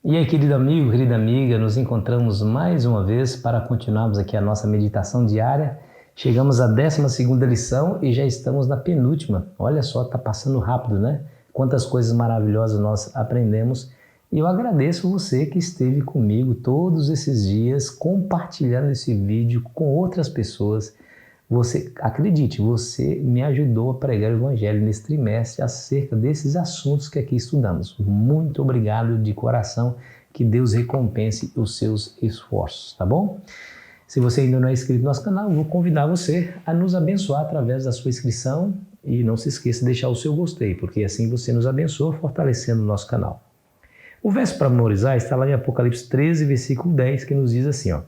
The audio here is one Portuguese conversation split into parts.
E aí, querido amigo, querida amiga, nos encontramos mais uma vez para continuarmos aqui a nossa meditação diária. Chegamos à 12ª lição e já estamos na penúltima. Olha só, está passando rápido, né? Quantas coisas maravilhosas nós aprendemos. E eu agradeço você que esteve comigo todos esses dias compartilhando esse vídeo com outras pessoas. Você, acredite, você me ajudou a pregar o Evangelho nesse trimestre acerca desses assuntos que aqui estudamos. Muito obrigado de coração, que Deus recompense os seus esforços, tá bom? Se você ainda não é inscrito no nosso canal, eu vou convidar você a nos abençoar através da sua inscrição e não se esqueça de deixar o seu gostei, porque assim você nos abençoa fortalecendo o nosso canal. O verso para memorizar está lá em Apocalipse 13, versículo 10, que nos diz assim, ó.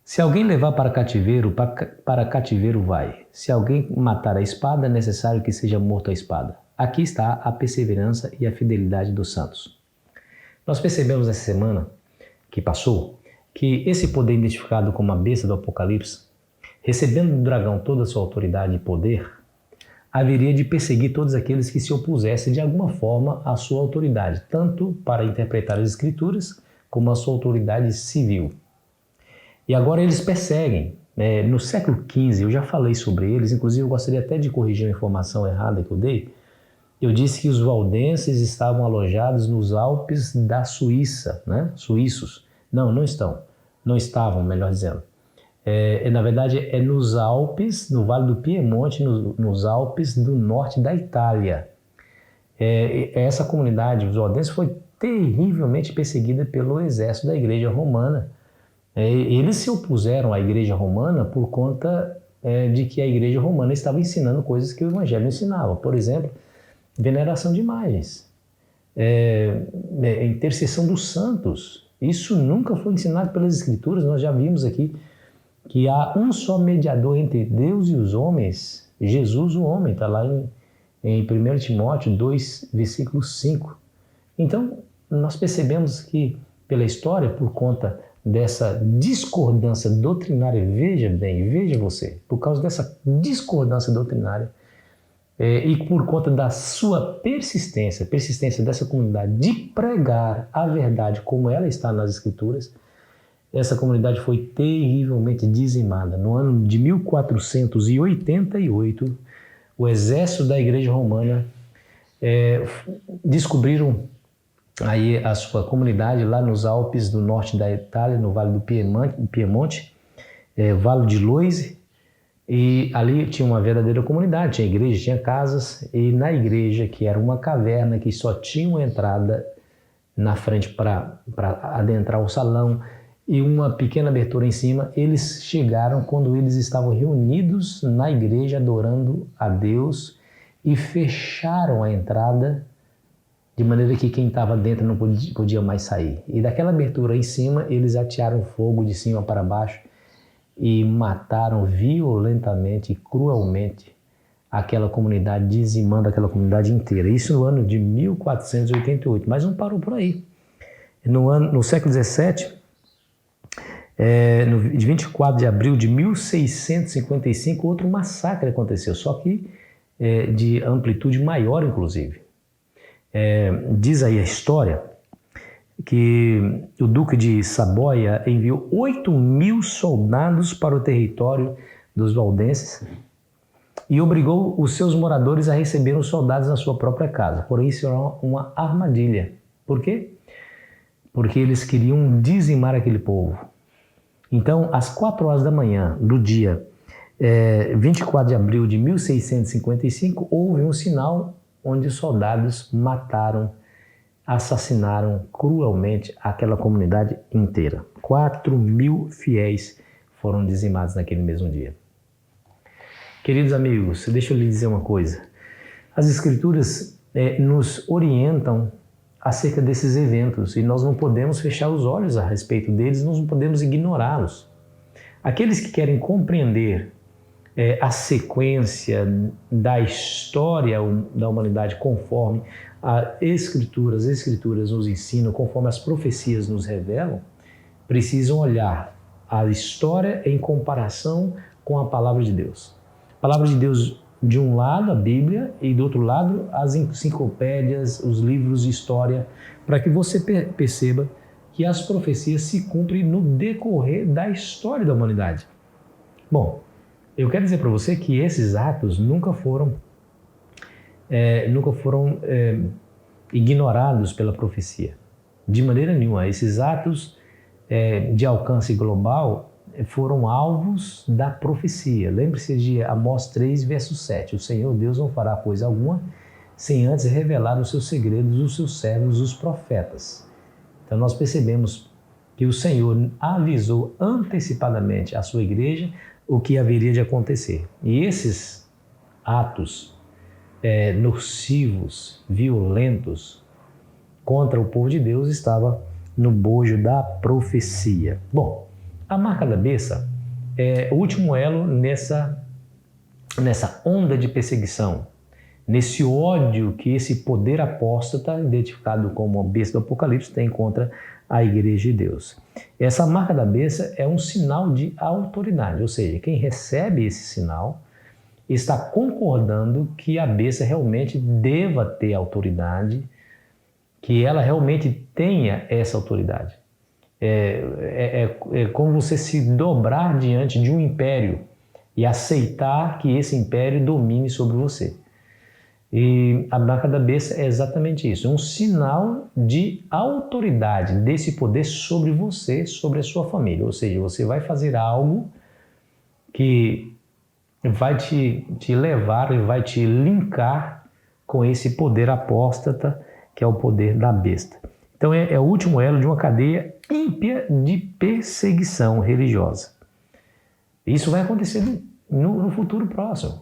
Se alguém levar para cativeiro vai. Se alguém matar a espada, é necessário que seja morto a espada. Aqui está a perseverança e a fidelidade dos santos. Nós percebemos essa semana que passou que esse poder identificado como a besta do Apocalipse, recebendo do dragão toda a sua autoridade e poder, haveria de perseguir todos aqueles que se opusessem de alguma forma à sua autoridade, tanto para interpretar as Escrituras como a sua autoridade civil. E agora eles perseguem. No século XV, eu já falei sobre eles, inclusive eu gostaria até de corrigir uma informação errada que eu dei. Eu disse que os valdenses estavam alojados nos Alpes da Suíça, né? Suíços. Não estão. Não estavam, melhor dizendo. Na verdade, é nos Alpes, no Vale do Piemonte, nos Alpes do norte da Itália. Essa comunidade, os valdenses, foi terrivelmente perseguida pelo exército da Igreja Romana. Eles se opuseram à Igreja Romana por conta de que a Igreja Romana estava ensinando coisas que o Evangelho ensinava. Por exemplo, veneração de imagens, intercessão dos santos. Isso nunca foi ensinado pelas Escrituras. Nós já vimos aqui que há um só mediador entre Deus e os homens, Jesus o homem, está lá em 1 Timóteo 2, versículo 5. Então, nós percebemos que pela história, por conta dessa discordância doutrinária, veja você, por causa dessa discordância doutrinária e por conta da sua persistência dessa comunidade de pregar a verdade como ela está nas Escrituras, essa comunidade foi terrivelmente dizimada. No ano de 1488, o exército da Igreja Romana descobriram aí a sua comunidade lá nos Alpes do norte da Itália, no Vale do Piemonte, Vale de Loise, e ali tinha uma verdadeira comunidade, tinha igreja, tinha casas, e na igreja, que era uma caverna que só tinha uma entrada na frente para adentrar o salão e uma pequena abertura em cima, eles chegaram quando eles estavam reunidos na igreja adorando a Deus e fecharam a entrada de maneira que quem estava dentro não podia mais sair. E daquela abertura em cima, eles atearam fogo de cima para baixo e mataram violentamente e cruelmente aquela comunidade, dizimando aquela comunidade inteira. Isso no ano de 1488, mas não parou por aí. No século XVII, de 24 de abril de 1655, outro massacre aconteceu, só que de amplitude maior, inclusive. Diz aí a história que o Duque de Saboia enviou 8.000 soldados para o território dos valdenses e obrigou os seus moradores a receber os soldados na sua própria casa. Porém, isso era uma armadilha. Por quê? Porque eles queriam dizimar aquele povo. Então, às 4 horas da manhã do dia 24 de abril de 1655, houve um sinal onde os soldados assassinaram cruelmente aquela comunidade inteira. 4.000 fiéis foram dizimados naquele mesmo dia. Queridos amigos, deixa eu lhe dizer uma coisa. As Escrituras nos orientam acerca desses eventos e nós não podemos fechar os olhos a respeito deles, nós não podemos ignorá-los. Aqueles que querem compreender a sequência da história da humanidade conforme as Escrituras nos ensinam, conforme as profecias nos revelam, precisam olhar a história em comparação com a Palavra de Deus. A Palavra de Deus De um lado a Bíblia e do outro lado as enciclopédias, os livros de história, para que você perceba que as profecias se cumprem no decorrer da história da humanidade. Bom, eu quero dizer para você que esses atos nunca foram ignorados pela profecia. De maneira nenhuma. Esses atos de alcance global foram alvos da profecia. Lembre-se de Amós 3, verso 7. O Senhor Deus não fará coisa alguma sem antes revelar os seus segredos, os seus servos, os profetas. Então nós percebemos que o Senhor avisou antecipadamente à sua igreja o que haveria de acontecer. E esses atos nocivos, violentos contra o povo de Deus estava no bojo da profecia. Bom, a marca da besta é o último elo nessa onda de perseguição, nesse ódio que esse poder apóstata, identificado como a besta do Apocalipse, tem contra a igreja de Deus. Essa marca da besta é um sinal de autoridade, ou seja, quem recebe esse sinal está concordando que a besta realmente deva ter autoridade, que ela realmente tenha essa autoridade. É como você se dobrar diante de um império e aceitar que esse império domine sobre você. E a marca da besta é exatamente isso, um sinal de autoridade desse poder sobre você, sobre a sua família. Ou seja, você vai fazer algo que vai te levar e vai te linkar com esse poder apóstata, que é o poder da besta. Então é o último elo de uma cadeia ímpia de perseguição religiosa. Isso vai acontecer no futuro próximo.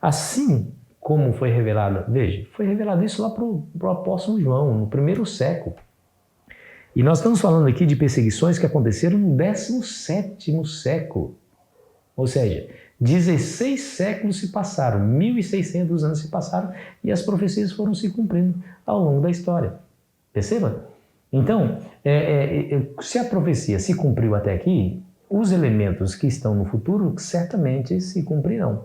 Assim como foi revelado, veja, foi revelado isso lá para o apóstolo João, no primeiro século. E nós estamos falando aqui de perseguições que aconteceram no 17º século. Ou seja, 16 séculos se passaram, 1.600 anos se passaram e as profecias foram se cumprindo ao longo da história. Perceba? Então, se a profecia se cumpriu até aqui, os elementos que estão no futuro certamente se cumprirão.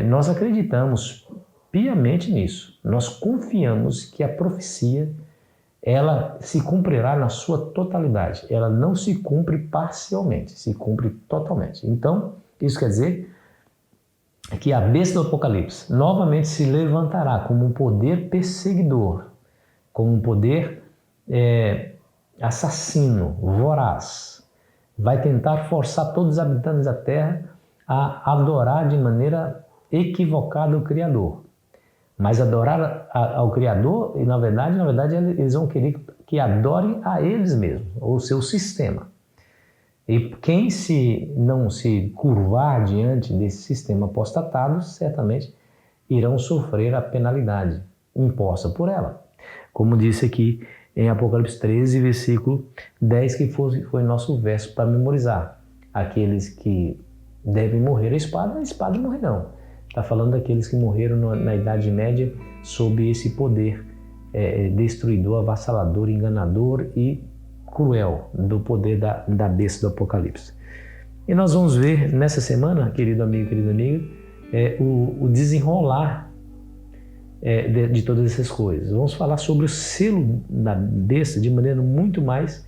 Nós acreditamos piamente nisso. Nós confiamos que a profecia ela se cumprirá na sua totalidade. Ela não se cumpre parcialmente, se cumpre totalmente. Então, isso quer dizer que a besta do Apocalipse novamente se levantará como um poder perseguidor, como um poder assassino, voraz. Vai tentar forçar todos os habitantes da terra a adorar de maneira equivocada o Criador. Mas adorar ao Criador, e na verdade eles vão querer que adorem a eles mesmos, ou o seu sistema. E quem não se curvar diante desse sistema apostatado, certamente irão sofrer a penalidade imposta por ela. Como disse aqui em Apocalipse 13, versículo 10, que foi nosso verso para memorizar. Aqueles que devem morrer a espada morrerão. Está falando daqueles que morreram na Idade Média sob esse poder destruidor, avassalador, enganador e cruel do poder da besta do Apocalipse. E nós vamos ver nessa semana, querido amigo, querida amiga, o desenrolar de todas essas coisas. Vamos falar sobre o selo da besta de maneira muito mais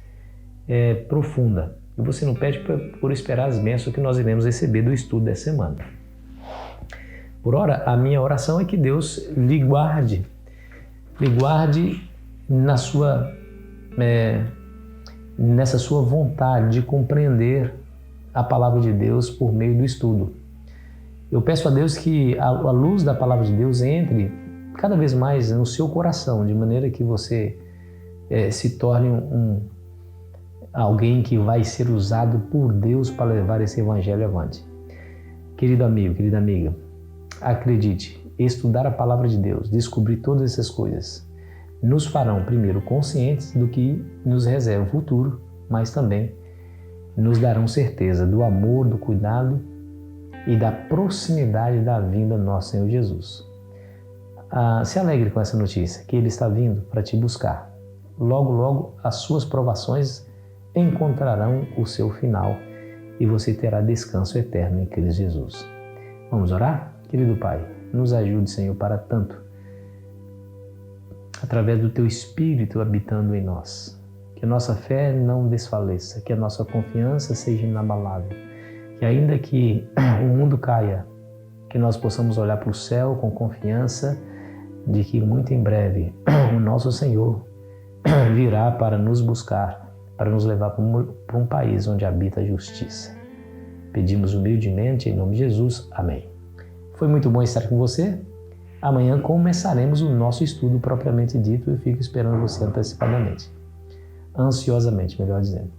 profunda. E você não pede por esperar as bênçãos que nós iremos receber do estudo dessa semana. Por ora, a minha oração é que Deus lhe guarde nessa sua vontade de compreender a palavra de Deus por meio do estudo. Eu peço a Deus que a luz da palavra de Deus entre cada vez mais no seu coração, de maneira que você se torne alguém que vai ser usado por Deus para levar esse evangelho avante. Querido amigo, querida amiga, acredite, estudar a palavra de Deus, descobrir todas essas coisas, nos farão, primeiro, conscientes do que nos reserva o futuro, mas também nos darão certeza do amor, do cuidado e da proximidade da vinda do nosso Senhor Jesus. Se alegre com essa notícia, que Ele está vindo para te buscar. Logo, logo, as suas provações encontrarão o seu final e você terá descanso eterno em Cristo Jesus. Vamos orar? Querido Pai, nos ajude, Senhor, para tanto, através do Teu Espírito habitando em nós. Que a nossa fé não desfaleça, que a nossa confiança seja inabalável, que ainda que o mundo caia, que nós possamos olhar para o céu com confiança de que muito em breve o nosso Senhor virá para nos buscar, para nos levar para um país onde habita a justiça. Pedimos humildemente em nome de Jesus. Amém. Foi muito bom estar com você. Amanhã começaremos o nosso estudo propriamente dito e fico esperando você antecipadamente. Ansiosamente, melhor dizendo.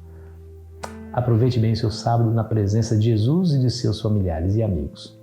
Aproveite bem o seu sábado na presença de Jesus e de seus familiares e amigos.